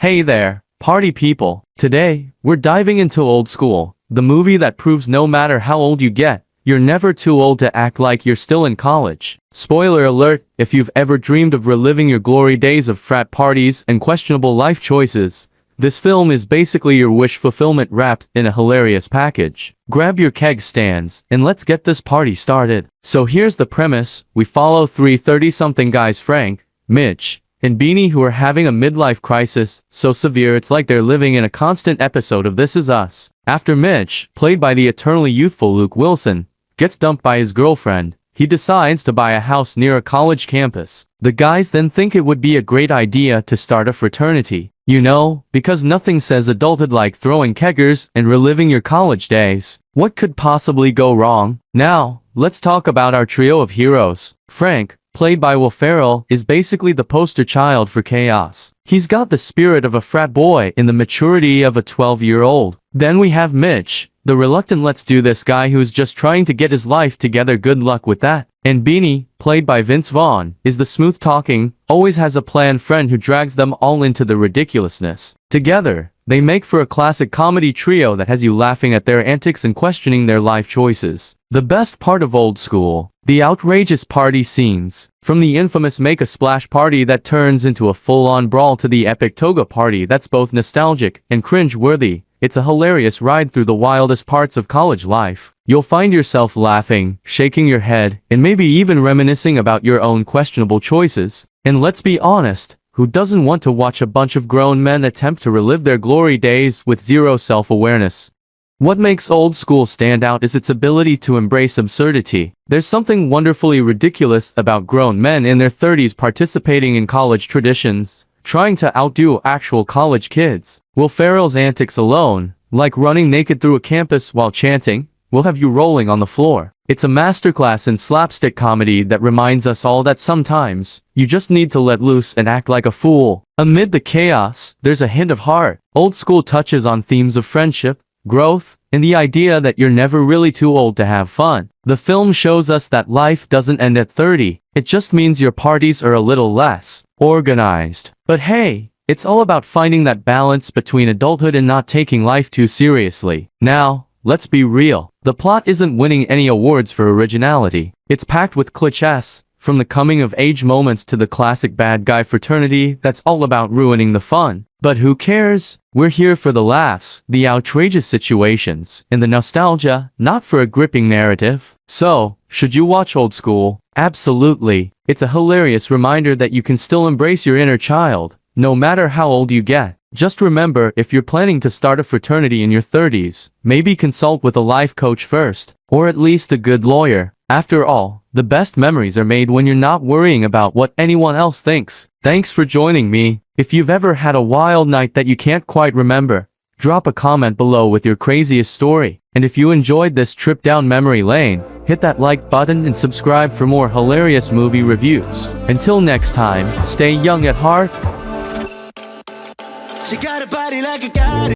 Hey there, party people. Today, we're diving into Old School, the movie that proves no matter how old you get, you're never too old to act like you're still in college. Spoiler alert, if you've ever dreamed of reliving your glory days of frat parties and questionable life choices, this film is basically your wish fulfillment wrapped in a hilarious package. Grab your keg stands, and let's get this party started. So here's the premise. We follow three 30-something guys, Frank, Mitch, and Beanie, who are having a midlife crisis so severe it's like they're living in a constant episode of This Is Us. After Mitch, played by the eternally youthful Luke Wilson, gets dumped by his girlfriend, he decides to buy a house near a college campus. The guys then think it would be a great idea to start a fraternity. You know, because nothing says adulthood like throwing keggers and reliving your college days. What could possibly go wrong? Now, let's talk about our trio of heroes. Frank, played by Will Ferrell, is basically the poster child for chaos. He's got the spirit of a frat boy and the maturity of a 12-year-old. Then we have Mitch, the reluctant let's-do-this guy who's just trying to get his life together. Good luck with that. And Beanie, played by Vaughn, is the smooth-talking, always has a plan friend who drags them all into the ridiculousness. Together, they make for a classic comedy trio that has you laughing at their antics and questioning their life choices. The best part of Old School, the outrageous party scenes. From the infamous make-a-splash party that turns into a full-on brawl to the epic toga party that's both nostalgic and cringe-worthy, it's a hilarious ride through the wildest parts of college life. You'll find yourself laughing, shaking your head, and maybe even reminiscing about your own questionable choices. And let's be honest, who doesn't want to watch a bunch of grown men attempt to relive their glory days with zero self-awareness? What makes Old School stand out is its ability to embrace absurdity. There's something wonderfully ridiculous about grown men in their 30s participating in college traditions, trying to outdo actual college kids. Will Ferrell's antics alone, like running naked through a campus while chanting, will have you rolling on the floor. It's a masterclass in slapstick comedy that reminds us all that sometimes, you just need to let loose and act like a fool. Amid the chaos, there's a hint of heart. Old School touches on themes of friendship, growth, and the idea that you're never really too old to have fun. The film shows us that life doesn't end at 30, it just means your parties are a little less organized. But hey, it's all about finding that balance between adulthood and not taking life too seriously. Now, let's be real. The plot isn't winning any awards for originality. It's packed with clichés, from the coming-of-age moments to the classic bad guy fraternity that's all about ruining the fun. But who cares? We're here for the laughs, the outrageous situations, and the nostalgia, not for a gripping narrative. So, should you watch Old School? Absolutely. It's a hilarious reminder that you can still embrace your inner child, no matter how old you get. Just remember, if you're planning to start a fraternity in your 30s, maybe consult with a life coach first, or at least a good lawyer. After all, the best memories are made when you're not worrying about what anyone else thinks. Thanks for joining me. If you've ever had a wild night that you can't quite remember, drop a comment below with your craziest story. And if you enjoyed this trip down memory lane, hit that like button and subscribe for more hilarious movie reviews. Until next time, stay young at heart. She got a body like a god.